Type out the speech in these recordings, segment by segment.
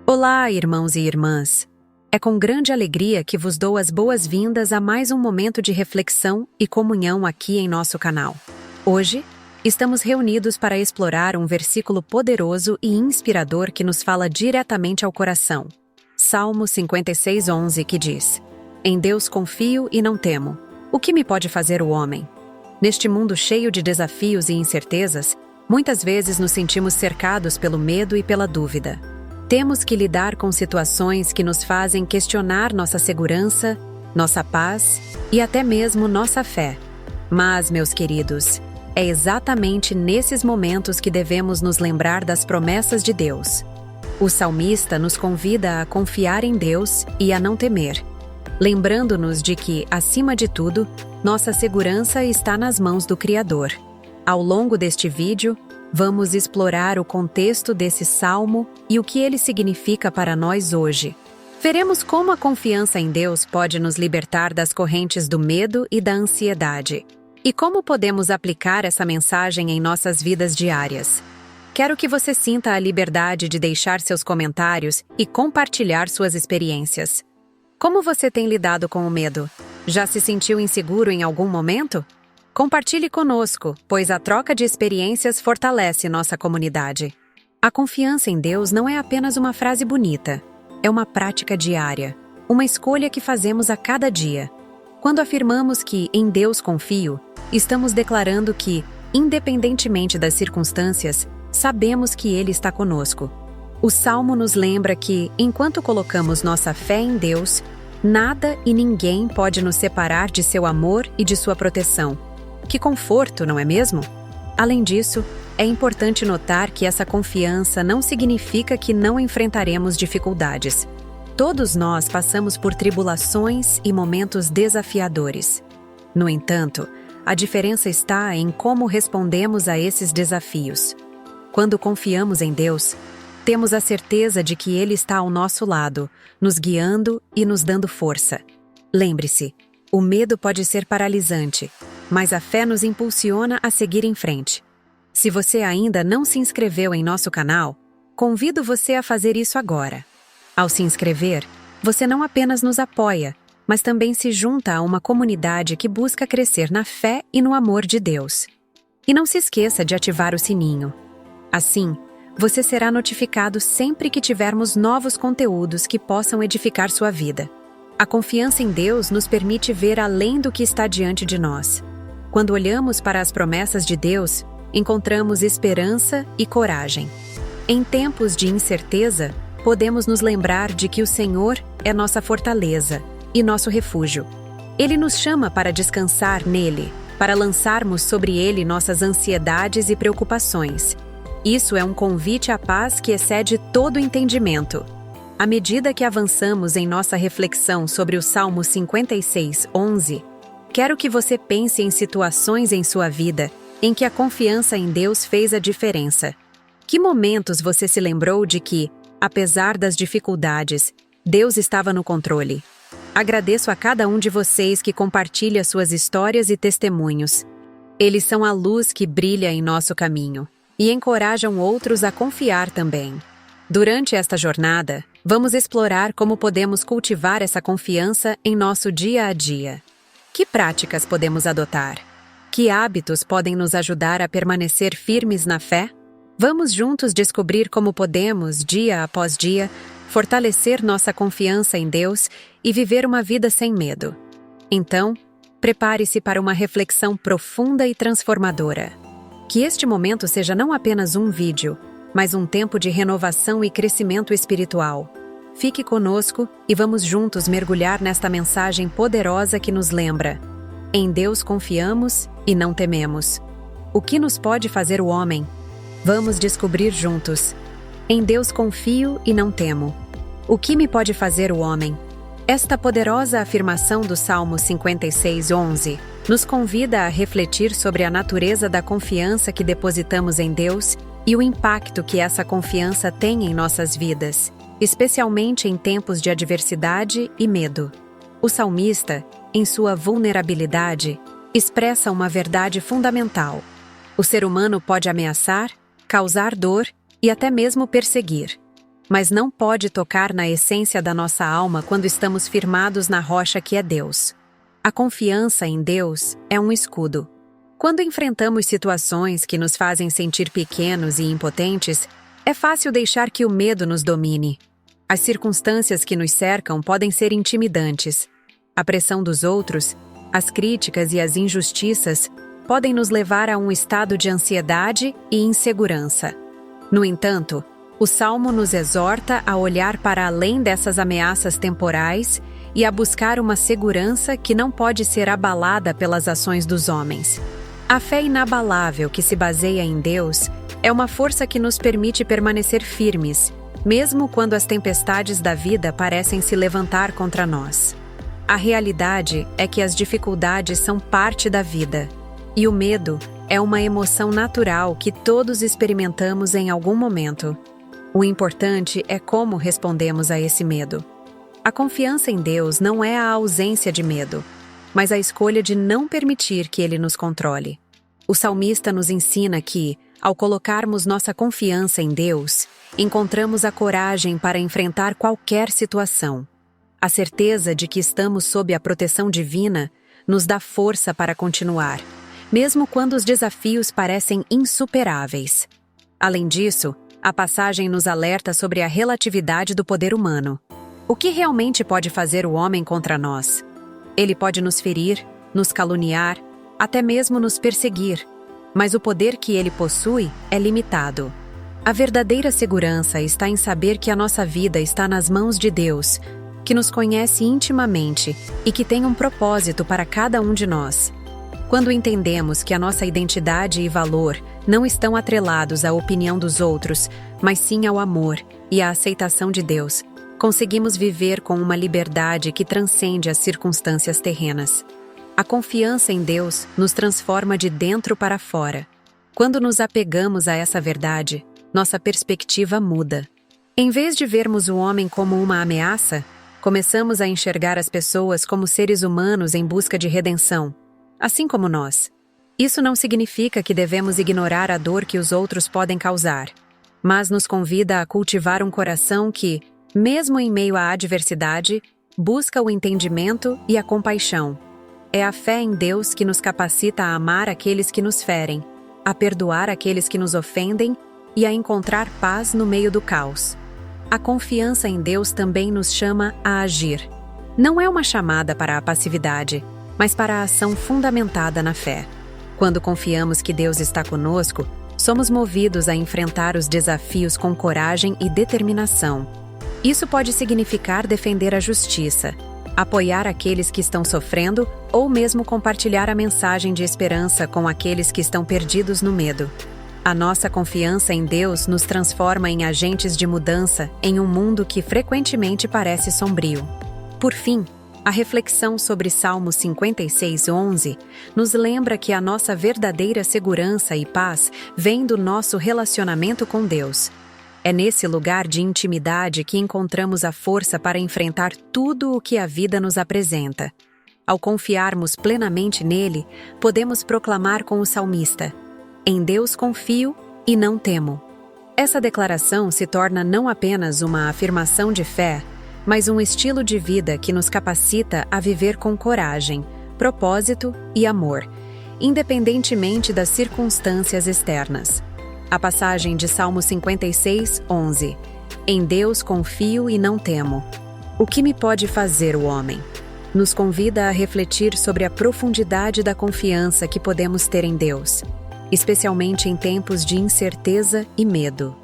Olá, irmãos e irmãs! É com grande alegria que vos dou as boas-vindas a mais um momento de reflexão e comunhão aqui em nosso canal. Hoje, estamos reunidos para explorar um versículo poderoso e inspirador que nos fala diretamente ao coração. Salmo 56:11, que diz: Em Deus confio e não temo. O que me pode fazer o homem? Neste mundo cheio de desafios e incertezas, muitas vezes nos sentimos cercados pelo medo e pela dúvida. Temos que lidar com situações que nos fazem questionar nossa segurança, nossa paz e até mesmo nossa fé. Mas, meus queridos, é exatamente nesses momentos que devemos nos lembrar das promessas de Deus. O salmista nos convida a confiar em Deus e a não temer, lembrando-nos de que, acima de tudo, nossa segurança está nas mãos do Criador. Ao longo deste vídeo, vamos explorar o contexto desse salmo e o que ele significa para nós hoje. Veremos como a confiança em Deus pode nos libertar das correntes do medo e da ansiedade, e como podemos aplicar essa mensagem em nossas vidas diárias. Quero que você sinta a liberdade de deixar seus comentários e compartilhar suas experiências. Como você tem lidado com o medo? Já se sentiu inseguro em algum momento? Compartilhe conosco, pois a troca de experiências fortalece nossa comunidade. A confiança em Deus não é apenas uma frase bonita, é uma prática diária, uma escolha que fazemos a cada dia. Quando afirmamos que em Deus confio, estamos declarando que, independentemente das circunstâncias, sabemos que Ele está conosco. O Salmo nos lembra que, enquanto colocamos nossa fé em Deus, nada e ninguém pode nos separar de seu amor e de sua proteção. Que conforto, não é mesmo? Além disso, é importante notar que essa confiança não significa que não enfrentaremos dificuldades. Todos nós passamos por tribulações e momentos desafiadores. No entanto, a diferença está em como respondemos a esses desafios. Quando confiamos em Deus, temos a certeza de que Ele está ao nosso lado, nos guiando e nos dando força. Lembre-se, o medo pode ser paralisante, mas a fé nos impulsiona a seguir em frente. Se você ainda não se inscreveu em nosso canal, convido você a fazer isso agora. Ao se inscrever, você não apenas nos apoia, mas também se junta a uma comunidade que busca crescer na fé e no amor de Deus. E não se esqueça de ativar o sininho. Assim, você será notificado sempre que tivermos novos conteúdos que possam edificar sua vida. A confiança em Deus nos permite ver além do que está diante de nós. Quando olhamos para as promessas de Deus, encontramos esperança e coragem. Em tempos de incerteza, podemos nos lembrar de que o Senhor é nossa fortaleza e nosso refúgio. Ele nos chama para descansar nele, para lançarmos sobre ele nossas ansiedades e preocupações. Isso é um convite à paz que excede todo entendimento. À medida que avançamos em nossa reflexão sobre o Salmo 56:11, quero que você pense em situações em sua vida em que a confiança em Deus fez a diferença. Que momentos você se lembrou de que, apesar das dificuldades, Deus estava no controle? Agradeço a cada um de vocês que compartilha suas histórias e testemunhos. Eles são a luz que brilha em nosso caminho e encorajam outros a confiar também. Durante esta jornada, vamos explorar como podemos cultivar essa confiança em nosso dia a dia. Que práticas podemos adotar? Que hábitos podem nos ajudar a permanecer firmes na fé? Vamos juntos descobrir como podemos, dia após dia, fortalecer nossa confiança em Deus e viver uma vida sem medo. Então, prepare-se para uma reflexão profunda e transformadora. Que este momento seja não apenas um vídeo, mas um tempo de renovação e crescimento espiritual. Fique conosco e vamos juntos mergulhar nesta mensagem poderosa que nos lembra: em Deus confiamos e não tememos. O que nos pode fazer o homem? Vamos descobrir juntos. Em Deus confio e não temo. O que me pode fazer o homem? Esta poderosa afirmação do Salmo 56:11 nos convida a refletir sobre a natureza da confiança que depositamos em Deus e o impacto que essa confiança tem em nossas vidas, especialmente em tempos de adversidade e medo. O salmista, em sua vulnerabilidade, expressa uma verdade fundamental. O ser humano pode ameaçar, causar dor e até mesmo perseguir. mas não pode tocar na essência da nossa alma quando estamos firmados na rocha que é Deus. A confiança em Deus é um escudo. Quando enfrentamos situações que nos fazem sentir pequenos e impotentes, é fácil deixar que o medo nos domine. As circunstâncias que nos cercam podem ser intimidantes. A pressão dos outros, as críticas e as injustiças podem nos levar a um estado de ansiedade e insegurança. No entanto, o Salmo nos exorta a olhar para além dessas ameaças temporais e a buscar uma segurança que não pode ser abalada pelas ações dos homens. A fé inabalável que se baseia em Deus é uma força que nos permite permanecer firmes, mesmo quando as tempestades da vida parecem se levantar contra nós. A realidade é que as dificuldades são parte da vida, e o medo é uma emoção natural que todos experimentamos em algum momento. O importante é como respondemos a esse medo. A confiança em Deus não é a ausência de medo, mas a escolha de não permitir que Ele nos controle. O salmista nos ensina que, ao colocarmos nossa confiança em Deus, encontramos a coragem para enfrentar qualquer situação. A certeza de que estamos sob a proteção divina nos dá força para continuar, mesmo quando os desafios parecem insuperáveis. Além disso, a passagem nos alerta sobre a relatividade do poder humano. O que realmente pode fazer o homem contra nós? Ele pode nos ferir, nos caluniar, até mesmo nos perseguir, mas o poder que ele possui é limitado. A verdadeira segurança está em saber que a nossa vida está nas mãos de Deus, que nos conhece intimamente e que tem um propósito para cada um de nós. Quando entendemos que a nossa identidade e valor não estão atrelados à opinião dos outros, mas sim ao amor e à aceitação de Deus, conseguimos viver com uma liberdade que transcende as circunstâncias terrenas. A confiança em Deus nos transforma de dentro para fora. Quando nos apegamos a essa verdade, nossa perspectiva muda. Em vez de vermos o homem como uma ameaça, começamos a enxergar as pessoas como seres humanos em busca de redenção, assim como nós. Isso não significa que devemos ignorar a dor que os outros podem causar, mas nos convida a cultivar um coração que, mesmo em meio à adversidade, busca o entendimento e a compaixão. É a fé em Deus que nos capacita a amar aqueles que nos ferem, a perdoar aqueles que nos ofendem e a encontrar paz no meio do caos. A confiança em Deus também nos chama a agir. Não é uma chamada para a passividade, mas para a ação fundamentada na fé. Quando confiamos que Deus está conosco, somos movidos a enfrentar os desafios com coragem e determinação. Isso pode significar defender a justiça, apoiar aqueles que estão sofrendo ou mesmo compartilhar a mensagem de esperança com aqueles que estão perdidos no medo. A nossa confiança em Deus nos transforma em agentes de mudança em um mundo que frequentemente parece sombrio. Por fim, a reflexão sobre Salmo 56:11 nos lembra que a nossa verdadeira segurança e paz vem do nosso relacionamento com Deus. É nesse lugar de intimidade que encontramos a força para enfrentar tudo o que a vida nos apresenta. Ao confiarmos plenamente nele, podemos proclamar com o salmista: "Em Deus confio e não temo." Essa declaração se torna não apenas uma afirmação de fé, mas um estilo de vida que nos capacita a viver com coragem, propósito e amor, independentemente das circunstâncias externas. A passagem de Salmo 56:11: "Em Deus confio e não temo. O que me pode fazer o homem?" nos convida a refletir sobre a profundidade da confiança que podemos ter em Deus, especialmente em tempos de incerteza e medo.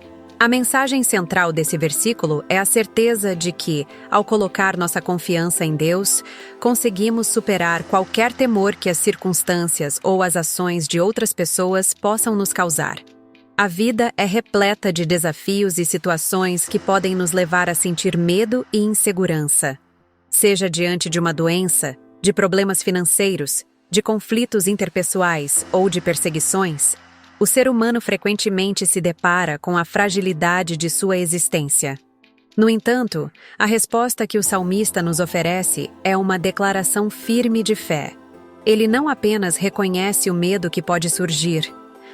A mensagem central desse versículo é a certeza de que, ao colocar nossa confiança em Deus, conseguimos superar qualquer temor que as circunstâncias ou as ações de outras pessoas possam nos causar. A vida é repleta de desafios e situações que podem nos levar a sentir medo e insegurança. Seja diante de uma doença, de problemas financeiros, de conflitos interpessoais ou de perseguições, o ser humano frequentemente se depara com a fragilidade de sua existência. No entanto, a resposta que o salmista nos oferece é uma declaração firme de fé. Ele não apenas reconhece o medo que pode surgir,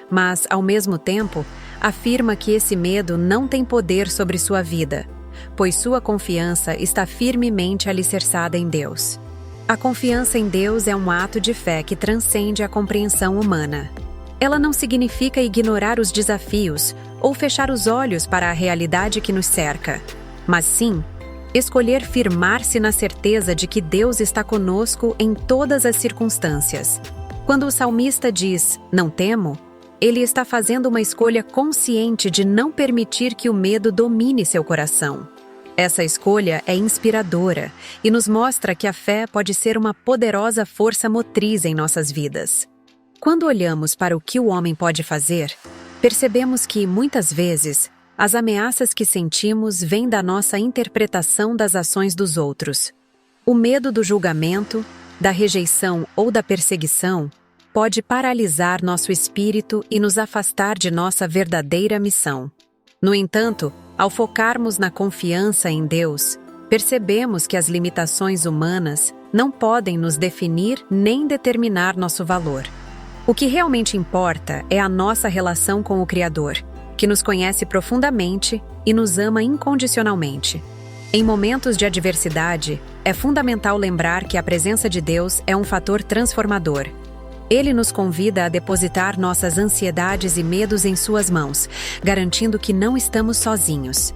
mas, ao mesmo tempo, afirma que esse medo não tem poder sobre sua vida, pois sua confiança está firmemente alicerçada em Deus. A confiança em Deus é um ato de fé que transcende a compreensão humana. Ela não significa ignorar os desafios ou fechar os olhos para a realidade que nos cerca, mas sim escolher firmar-se na certeza de que Deus está conosco em todas as circunstâncias. Quando o salmista diz, "Não temo", ele está fazendo uma escolha consciente de não permitir que o medo domine seu coração. Essa escolha é inspiradora e nos mostra que a fé pode ser uma poderosa força motriz em nossas vidas. Quando olhamos para o que o homem pode fazer, percebemos que, muitas vezes, as ameaças que sentimos vêm da nossa interpretação das ações dos outros. O medo do julgamento, da rejeição ou da perseguição pode paralisar nosso espírito e nos afastar de nossa verdadeira missão. No entanto, ao focarmos na confiança em Deus, percebemos que as limitações humanas não podem nos definir nem determinar nosso valor. O que realmente importa é a nossa relação com o Criador, que nos conhece profundamente e nos ama incondicionalmente. Em momentos de adversidade, é fundamental lembrar que a presença de Deus é um fator transformador. Ele nos convida a depositar nossas ansiedades e medos em suas mãos, garantindo que não estamos sozinhos.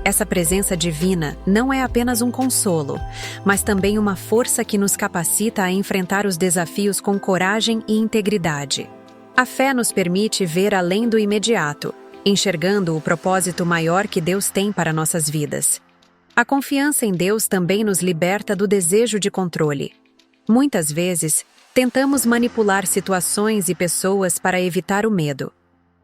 Essa presença divina não é apenas um consolo, mas também uma força que nos capacita a enfrentar os desafios com coragem e integridade. A fé nos permite ver além do imediato, enxergando o propósito maior que Deus tem para nossas vidas. A confiança em Deus também nos liberta do desejo de controle. Muitas vezes, tentamos manipular situações e pessoas para evitar o medo.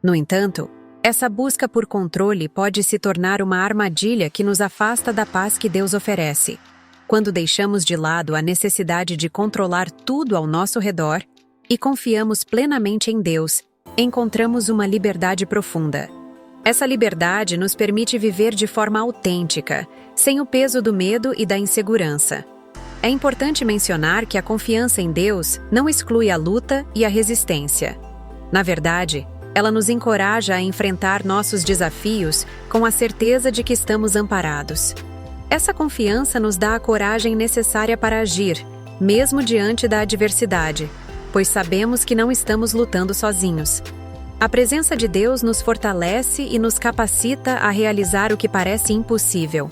No entanto, essa busca por controle pode se tornar uma armadilha que nos afasta da paz que Deus oferece. Quando deixamos de lado a necessidade de controlar tudo ao nosso redor e confiamos plenamente em Deus, encontramos uma liberdade profunda. Essa liberdade nos permite viver de forma autêntica, sem o peso do medo e da insegurança. É importante mencionar que a confiança em Deus não exclui a luta e a resistência. Na verdade, ela nos encoraja a enfrentar nossos desafios com a certeza de que estamos amparados. Essa confiança nos dá a coragem necessária para agir, mesmo diante da adversidade, pois sabemos que não estamos lutando sozinhos. A presença de Deus nos fortalece e nos capacita a realizar o que parece impossível.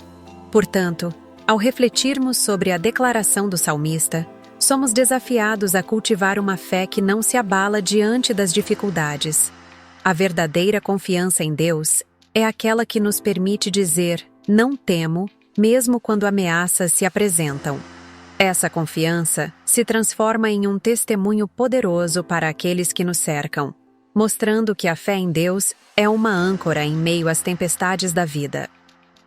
Portanto, ao refletirmos sobre a declaração do salmista, somos desafiados a cultivar uma fé que não se abala diante das dificuldades. A verdadeira confiança em Deus é aquela que nos permite dizer, "Não temo", mesmo quando ameaças se apresentam. Essa confiança se transforma em um testemunho poderoso para aqueles que nos cercam, mostrando que a fé em Deus é uma âncora em meio às tempestades da vida.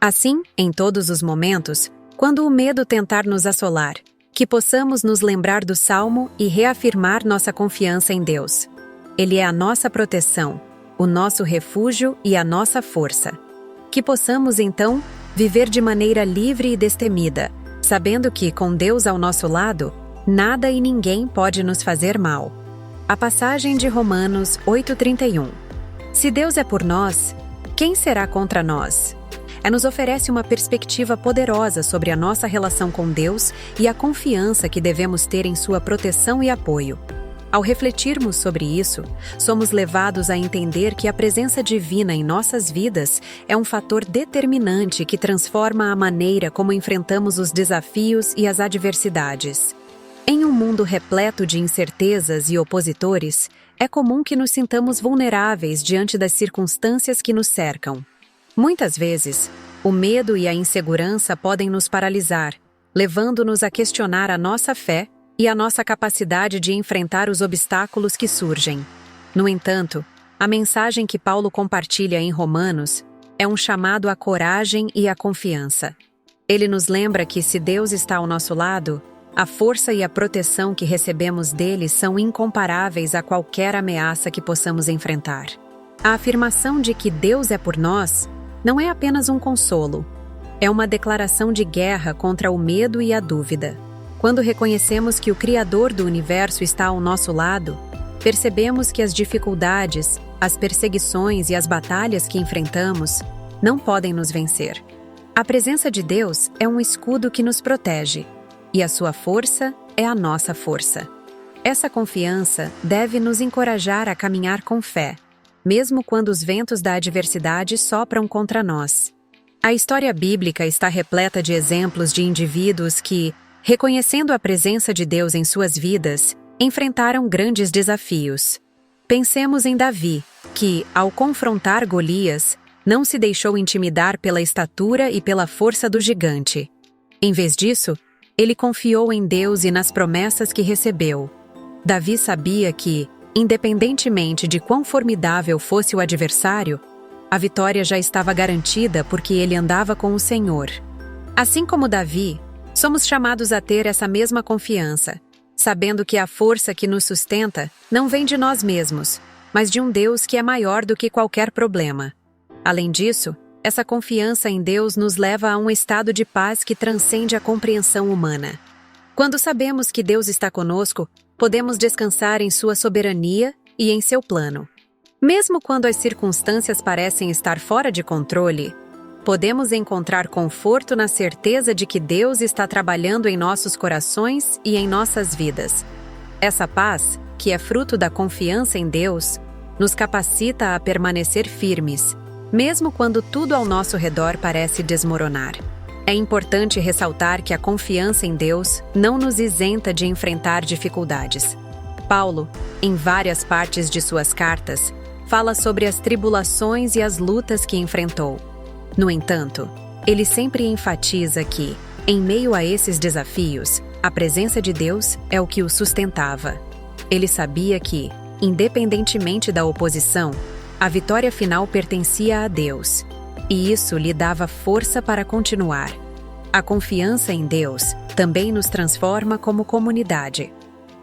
Assim, em todos os momentos, quando o medo tentar nos assolar, que possamos nos lembrar do Salmo e reafirmar nossa confiança em Deus. Ele é a nossa proteção, o nosso refúgio e a nossa força. Que possamos, então, viver de maneira livre e destemida, sabendo que, com Deus ao nosso lado, nada e ninguém pode nos fazer mal. A passagem de Romanos 8:31. Se Deus é por nós, quem será contra nós? Nos oferece uma perspectiva poderosa sobre a nossa relação com Deus e a confiança que devemos ter em sua proteção e apoio. Ao refletirmos sobre isso, somos levados a entender que a presença divina em nossas vidas é um fator determinante que transforma a maneira como enfrentamos os desafios e as adversidades. Em um mundo repleto de incertezas e opositores, é comum que nos sintamos vulneráveis diante das circunstâncias que nos cercam. Muitas vezes, o medo e a insegurança podem nos paralisar, levando-nos a questionar a nossa fé e a nossa capacidade de enfrentar os obstáculos que surgem. No entanto, a mensagem que Paulo compartilha em Romanos é um chamado à coragem e à confiança. Ele nos lembra que, se Deus está ao nosso lado, a força e a proteção que recebemos dele são incomparáveis a qualquer ameaça que possamos enfrentar. A afirmação de que Deus é por nós não é apenas um consolo, é uma declaração de guerra contra o medo e a dúvida. Quando reconhecemos que o Criador do universo está ao nosso lado, percebemos que as dificuldades, As perseguições e as batalhas que enfrentamos não podem nos vencer. A presença de Deus é um escudo que nos protege, e a sua força é a nossa força. Essa confiança deve nos encorajar a caminhar com fé, mesmo quando os ventos da adversidade sopram contra nós. A história bíblica está repleta de exemplos de indivíduos que, reconhecendo a presença de Deus em suas vidas, enfrentaram grandes desafios. Pensemos em Davi, que, ao confrontar Golias, não se deixou intimidar pela estatura e pela força do gigante. Em vez disso, ele confiou em Deus e nas promessas que recebeu. Davi sabia que, independentemente de quão formidável fosse o adversário, a vitória já estava garantida porque ele andava com o Senhor. Assim como Davi, somos chamados a ter essa mesma confiança, sabendo que a força que nos sustenta não vem de nós mesmos, mas de um Deus que é maior do que qualquer problema. Além disso, essa confiança em Deus nos leva a um estado de paz que transcende a compreensão humana. Quando sabemos que Deus está conosco, podemos descansar em sua soberania e em seu plano. Mesmo quando as circunstâncias parecem estar fora de controle, podemos encontrar conforto na certeza de que Deus está trabalhando em nossos corações e em nossas vidas. Essa paz, que é fruto da confiança em Deus, nos capacita a permanecer firmes, mesmo quando tudo ao nosso redor parece desmoronar. É importante ressaltar que a confiança em Deus não nos isenta de enfrentar dificuldades. Paulo, em várias partes de suas cartas, fala sobre as tribulações e as lutas que enfrentou. No entanto, ele sempre enfatiza que, em meio a esses desafios, a presença de Deus é o que o sustentava. Ele sabia que, independentemente da oposição, a vitória final pertencia a Deus, e isso lhe dava força para continuar. A confiança em Deus também nos transforma como comunidade.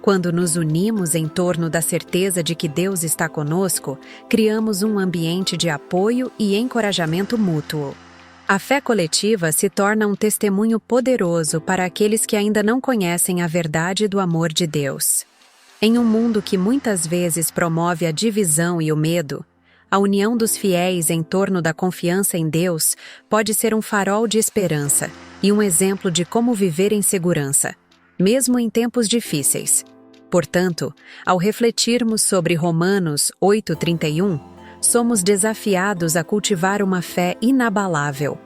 Quando nos unimos em torno da certeza de que Deus está conosco, criamos um ambiente de apoio e encorajamento mútuo. A fé coletiva se torna um testemunho poderoso para aqueles que ainda não conhecem a verdade do amor de Deus. Em um mundo que muitas vezes promove a divisão e o medo, a união dos fiéis em torno da confiança em Deus pode ser um farol de esperança e um exemplo de como viver em segurança, mesmo em tempos difíceis. Portanto, ao refletirmos sobre Romanos 8:31, somos desafiados a cultivar uma fé inabalável,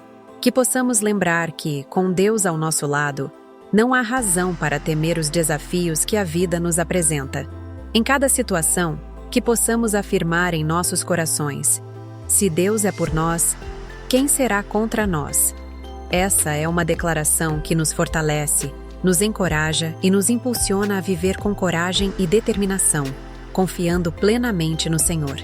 que possamos lembrar que, com Deus ao nosso lado, não há razão para temer os desafios que a vida nos apresenta. Em cada situação, que possamos afirmar em nossos corações: se Deus é por nós, quem será contra nós? Essa é uma declaração que nos fortalece, nos encoraja e nos impulsiona a viver com coragem e determinação, confiando plenamente no Senhor.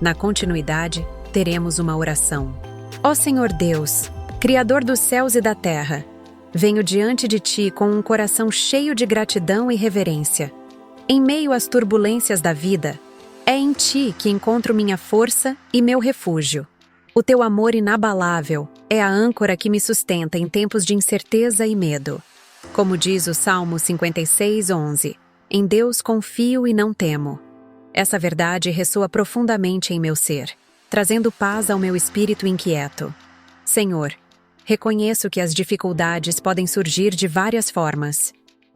Na continuidade, teremos uma oração. Ó Senhor Deus, Criador dos céus e da terra, venho diante de Ti com um coração cheio de gratidão e reverência. Em meio às turbulências da vida, é em Ti que encontro minha força e meu refúgio. O Teu amor inabalável é a âncora que me sustenta em tempos de incerteza e medo. Como diz o Salmo 56:11, em Deus confio e não temo. Essa verdade ressoa profundamente em meu ser, trazendo paz ao meu espírito inquieto. Senhor, reconheço que as dificuldades podem surgir de várias formas.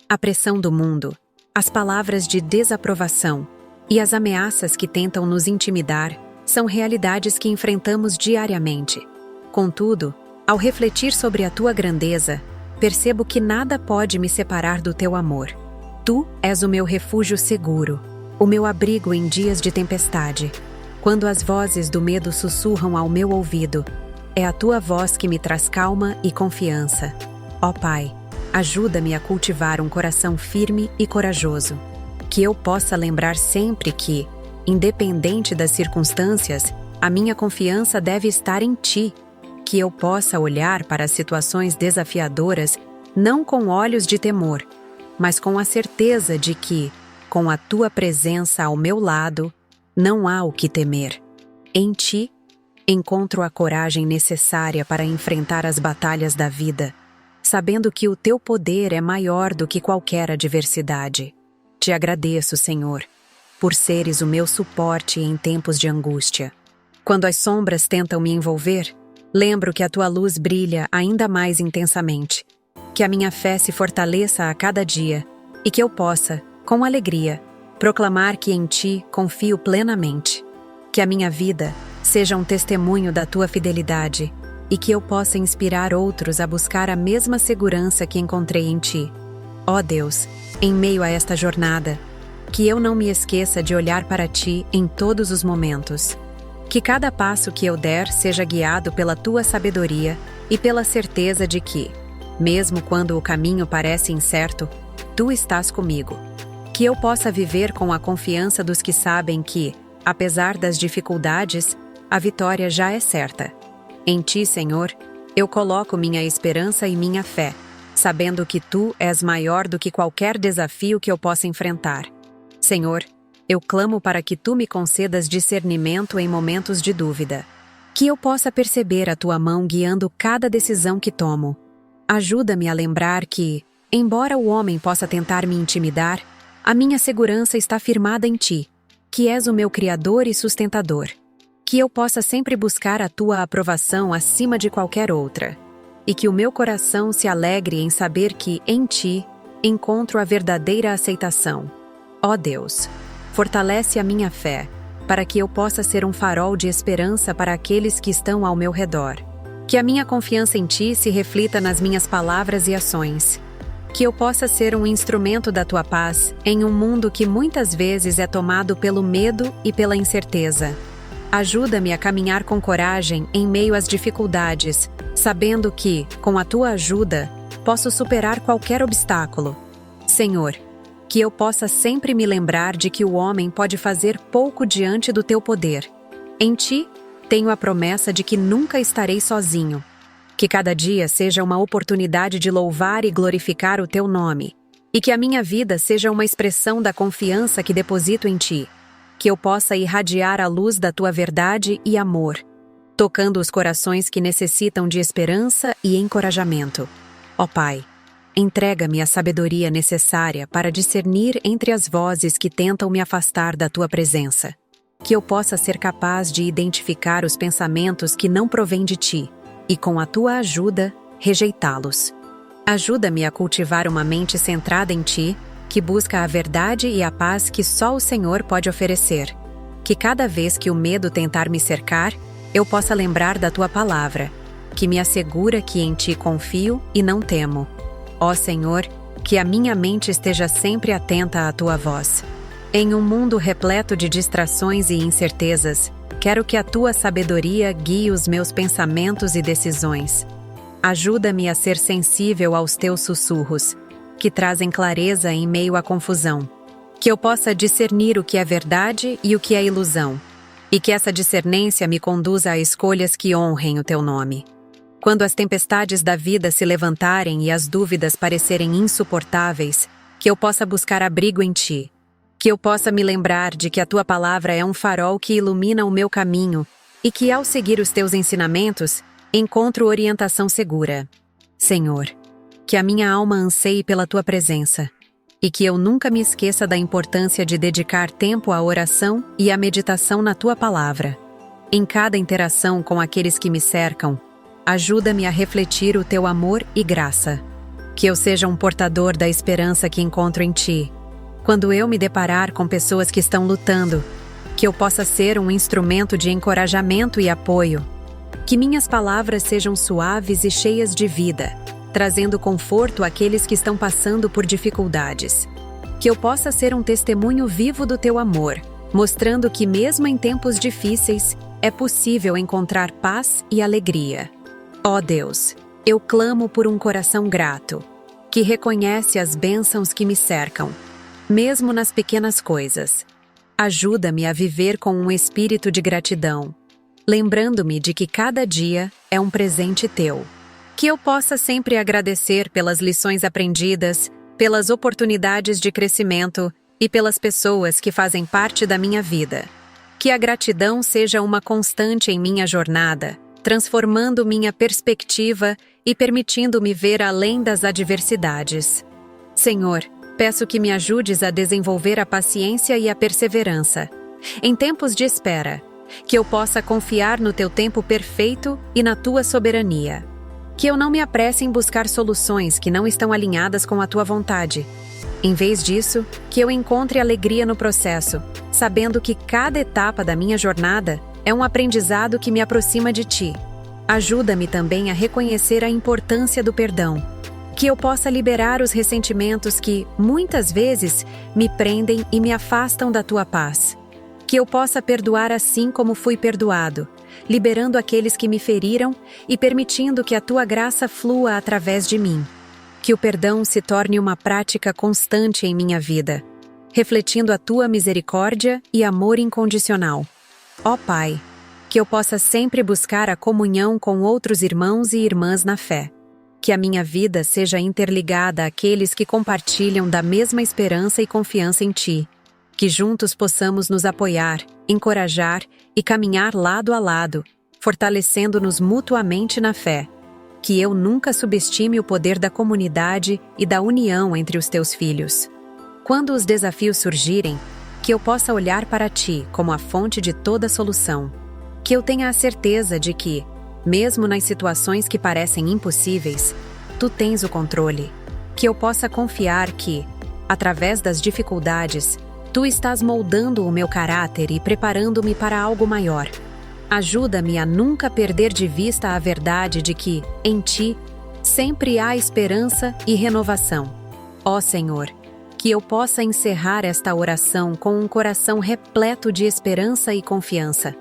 A pressão do mundo, as palavras de desaprovação e as ameaças que tentam nos intimidar são realidades que enfrentamos diariamente. Contudo, ao refletir sobre a Tua grandeza, percebo que nada pode me separar do Teu amor. Tu és o meu refúgio seguro, o meu abrigo em dias de tempestade. Quando as vozes do medo sussurram ao meu ouvido, é a Tua voz que me traz calma e confiança. Ó Pai, ajuda-me a cultivar um coração firme e corajoso, que eu possa lembrar sempre que, independente das circunstâncias, a minha confiança deve estar em Ti, que eu possa olhar para as situações desafiadoras não com olhos de temor, mas com a certeza de que, com a Tua presença ao meu lado, não há o que temer. Em Ti, encontro a coragem necessária para enfrentar as batalhas da vida, sabendo que o Teu poder é maior do que qualquer adversidade. Te agradeço, Senhor, por seres o meu suporte em tempos de angústia. Quando as sombras tentam me envolver, lembro que a tua luz brilha ainda mais intensamente, que a minha fé se fortaleça a cada dia e que eu possa, com alegria, proclamar que em ti confio plenamente, que a minha vida seja um testemunho da tua fidelidade e que eu possa inspirar outros a buscar a mesma segurança que encontrei em ti. Ó Deus, em meio a esta jornada, que eu não me esqueça de olhar para ti em todos os momentos. Que cada passo que eu der seja guiado pela tua sabedoria e pela certeza de que, mesmo quando o caminho parece incerto, tu estás comigo. Que eu possa viver com a confiança dos que sabem que, apesar das dificuldades, a vitória já é certa. Em ti, Senhor, eu coloco minha esperança e minha fé, sabendo que tu és maior do que qualquer desafio que eu possa enfrentar. Senhor, eu clamo para que tu me concedas discernimento em momentos de dúvida. Que eu possa perceber a tua mão guiando cada decisão que tomo. Ajuda-me a lembrar que, embora o homem possa tentar me intimidar, a minha segurança está firmada em ti, que és o meu Criador e sustentador. Que eu possa sempre buscar a tua aprovação acima de qualquer outra. E que o meu coração se alegre em saber que, em ti, encontro a verdadeira aceitação. Ó Deus, fortalece a minha fé, para que eu possa ser um farol de esperança para aqueles que estão ao meu redor. Que a minha confiança em ti se reflita nas minhas palavras e ações. Que eu possa ser um instrumento da tua paz em um mundo que muitas vezes é tomado pelo medo e pela incerteza. Ajuda-me a caminhar com coragem em meio às dificuldades, sabendo que, com a tua ajuda, posso superar qualquer obstáculo. Senhor, que eu possa sempre me lembrar de que o homem pode fazer pouco diante do teu poder. Em ti, tenho a promessa de que nunca estarei sozinho. Que cada dia seja uma oportunidade de louvar e glorificar o teu nome. E que a minha vida seja uma expressão da confiança que deposito em ti. Que eu possa irradiar a luz da tua verdade e amor, tocando os corações que necessitam de esperança e encorajamento. Ó Pai, entrega-me a sabedoria necessária para discernir entre as vozes que tentam me afastar da tua presença. Que eu possa ser capaz de identificar os pensamentos que não provêm de ti e, com a tua ajuda, rejeitá-los. Ajuda-me a cultivar uma mente centrada em ti, que busca a verdade e a paz que só o Senhor pode oferecer. Que cada vez que o medo tentar me cercar, eu possa lembrar da tua palavra, que me assegura que em ti confio e não temo. Ó Senhor, que a minha mente esteja sempre atenta à tua voz. Em um mundo repleto de distrações e incertezas, quero que a tua sabedoria guie os meus pensamentos e decisões. Ajuda-me a ser sensível aos teus sussurros, que trazem clareza em meio à confusão. Que eu possa discernir o que é verdade e o que é ilusão, e que essa discernência me conduza a escolhas que honrem o teu nome. Quando as tempestades da vida se levantarem e as dúvidas parecerem insuportáveis, que eu possa buscar abrigo em ti. Que eu possa me lembrar de que a tua palavra é um farol que ilumina o meu caminho e que, ao seguir os teus ensinamentos, encontro orientação segura. Senhor, que a minha alma anseie pela tua presença e que eu nunca me esqueça da importância de dedicar tempo à oração e à meditação na tua palavra. Em cada interação com aqueles que me cercam, ajuda-me a refletir o teu amor e graça. Que eu seja um portador da esperança que encontro em ti. Quando eu me deparar com pessoas que estão lutando, que eu possa ser um instrumento de encorajamento e apoio. Que minhas palavras sejam suaves e cheias de vida, trazendo conforto àqueles que estão passando por dificuldades. Que eu possa ser um testemunho vivo do teu amor, mostrando que mesmo em tempos difíceis, é possível encontrar paz e alegria. Ó Deus, eu clamo por um coração grato, que reconhece as bênçãos que me cercam, mesmo nas pequenas coisas. Ajuda-me a viver com um espírito de gratidão, lembrando-me de que cada dia é um presente teu. Que eu possa sempre agradecer pelas lições aprendidas, pelas oportunidades de crescimento e pelas pessoas que fazem parte da minha vida. Que a gratidão seja uma constante em minha jornada, transformando minha perspectiva e permitindo-me ver além das adversidades. Senhor, Peço que me ajudes a desenvolver a paciência e a perseverança, em tempos de espera, que eu possa confiar no teu tempo perfeito e na tua soberania. Que eu não me apresse em buscar soluções que não estão alinhadas com a tua vontade. Em vez disso, que eu encontre alegria no processo, sabendo que cada etapa da minha jornada é um aprendizado que me aproxima de ti. Ajuda-me também a reconhecer a importância do perdão, que eu possa liberar os ressentimentos que, muitas vezes, me prendem e me afastam da tua paz. Que eu possa perdoar assim como fui perdoado, liberando aqueles que me feriram e permitindo que a tua graça flua através de mim. Que o perdão se torne uma prática constante em minha vida, refletindo a tua misericórdia e amor incondicional. Ó Pai, que eu possa sempre buscar a comunhão com outros irmãos e irmãs na fé. Que a minha vida seja interligada àqueles que compartilham da mesma esperança e confiança em ti. Que juntos possamos nos apoiar, encorajar e caminhar lado a lado, fortalecendo-nos mutuamente na fé. Que eu nunca subestime o poder da comunidade e da união entre os teus filhos. Quando os desafios surgirem, que eu possa olhar para ti como a fonte de toda solução. Que eu tenha a certeza de que, mesmo nas situações que parecem impossíveis, tu tens o controle. Que eu possa confiar que, através das dificuldades, tu estás moldando o meu caráter e preparando-me para algo maior. Ajuda-me a nunca perder de vista a verdade de que, em ti, sempre há esperança e renovação. Ó Senhor, que eu possa encerrar esta oração com um coração repleto de esperança e confiança.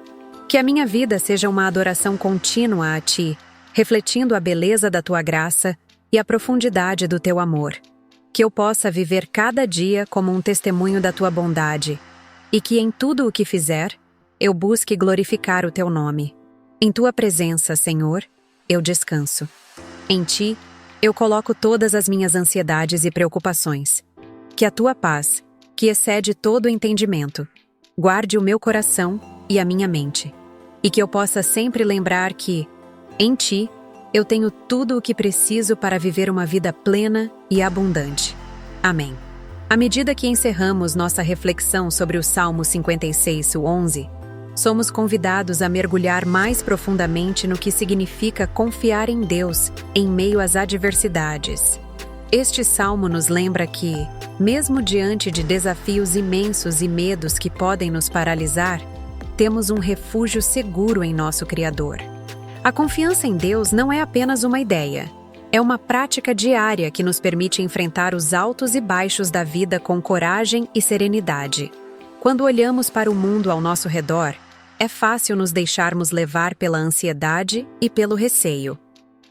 Que a minha vida seja uma adoração contínua a ti, refletindo a beleza da tua graça e a profundidade do teu amor. Que eu possa viver cada dia como um testemunho da tua bondade, e que em tudo o que fizer, eu busque glorificar o teu nome. Em tua presença, Senhor, eu descanso. Em ti, eu coloco todas as minhas ansiedades e preocupações. Que a tua paz, que excede todo o entendimento, guarde o meu coração e a minha mente, e que eu possa sempre lembrar que, em ti, eu tenho tudo o que preciso para viver uma vida plena e abundante. Amém. À medida que encerramos nossa reflexão sobre o Salmo 56:11, somos convidados a mergulhar mais profundamente no que significa confiar em Deus em meio às adversidades. Este salmo nos lembra que, mesmo diante de desafios imensos e medos que podem nos paralisar, temos um refúgio seguro em nosso Criador. A confiança em Deus não é apenas uma ideia, é uma prática diária que nos permite enfrentar os altos e baixos da vida com coragem e serenidade. Quando olhamos para o mundo ao nosso redor, é fácil nos deixarmos levar pela ansiedade e pelo receio.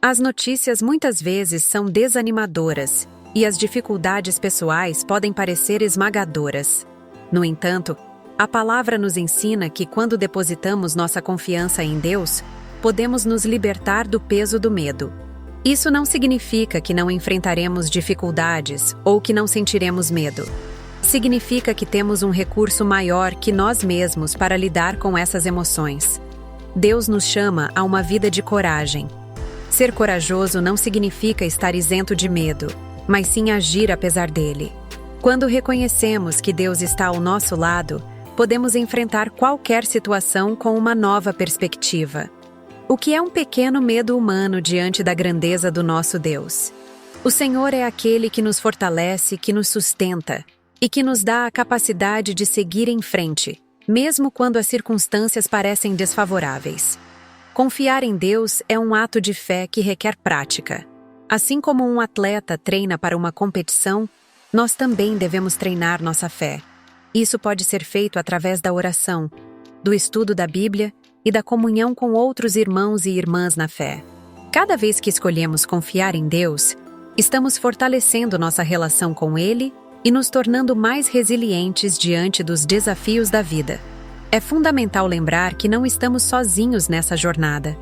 As notícias muitas vezes são desanimadoras e as dificuldades pessoais podem parecer esmagadoras. No entanto, a palavra nos ensina que quando depositamos nossa confiança em Deus, podemos nos libertar do peso do medo. Isso não significa que não enfrentaremos dificuldades ou que não sentiremos medo. Significa que temos um recurso maior que nós mesmos para lidar com essas emoções. Deus nos chama a uma vida de coragem. Ser corajoso não significa estar isento de medo, mas sim agir apesar dele. Quando reconhecemos que Deus está ao nosso lado, podemos enfrentar qualquer situação com uma nova perspectiva. O que é um pequeno medo humano diante da grandeza do nosso Deus? O Senhor é aquele que nos fortalece, que nos sustenta e que nos dá a capacidade de seguir em frente, mesmo quando as circunstâncias parecem desfavoráveis. Confiar em Deus é um ato de fé que requer prática. Assim como um atleta treina para uma competição, nós também devemos treinar nossa fé. Isso pode ser feito através da oração, do estudo da Bíblia e da comunhão com outros irmãos e irmãs na fé. Cada vez que escolhemos confiar em Deus, estamos fortalecendo nossa relação com Ele e nos tornando mais resilientes diante dos desafios da vida. É fundamental lembrar que não estamos sozinhos nessa jornada.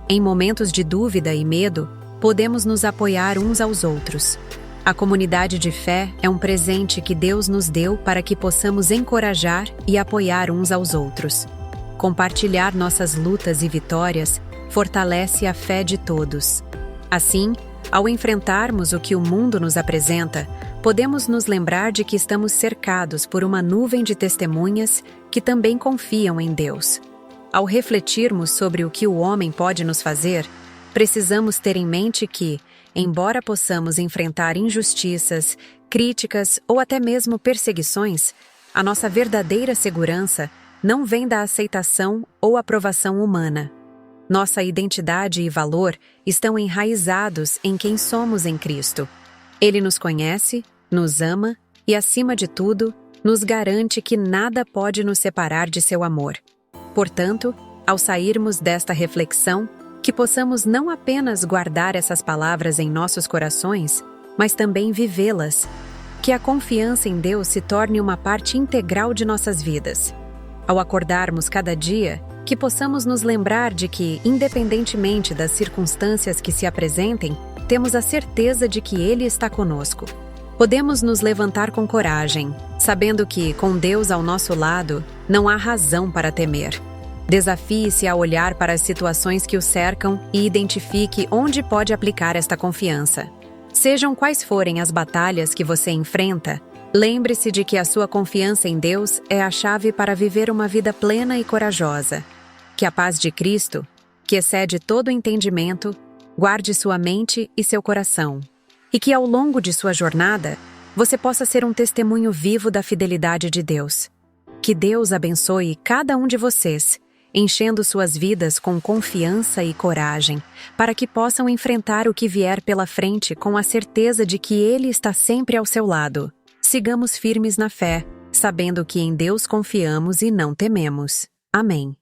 Em momentos de dúvida e medo, podemos nos apoiar uns aos outros. A comunidade de fé é um presente que Deus nos deu para que possamos encorajar e apoiar uns aos outros. Compartilhar nossas lutas e vitórias fortalece a fé de todos. Assim, ao enfrentarmos o que o mundo nos apresenta, podemos nos lembrar de que estamos cercados por uma nuvem de testemunhas que também confiam em Deus. Ao refletirmos sobre o que o homem pode nos fazer, precisamos ter em mente que, embora possamos enfrentar injustiças, críticas ou até mesmo perseguições, a nossa verdadeira segurança não vem da aceitação ou aprovação humana. Nossa identidade e valor estão enraizados em quem somos em Cristo. Ele nos conhece, nos ama e, acima de tudo, nos garante que nada pode nos separar de seu amor. Portanto, ao sairmos desta reflexão, que possamos não apenas guardar essas palavras em nossos corações, mas também vivê-las. Que a confiança em Deus se torne uma parte integral de nossas vidas. Ao acordarmos cada dia, que possamos nos lembrar de que, independentemente das circunstâncias que se apresentem, temos a certeza de que Ele está conosco. Podemos nos levantar com coragem, sabendo que, com Deus ao nosso lado, não há razão para temer. Desafie-se a olhar para as situações que o cercam e identifique onde pode aplicar esta confiança. Sejam quais forem as batalhas que você enfrenta, lembre-se de que a sua confiança em Deus é a chave para viver uma vida plena e corajosa. Que a paz de Cristo, que excede todo entendimento, guarde sua mente e seu coração. E que ao longo de sua jornada, você possa ser um testemunho vivo da fidelidade de Deus. Que Deus abençoe cada um de vocês, enchendo suas vidas com confiança e coragem, para que possam enfrentar o que vier pela frente com a certeza de que Ele está sempre ao seu lado. Sigamos firmes na fé, sabendo que em Deus confiamos e não tememos. Amém.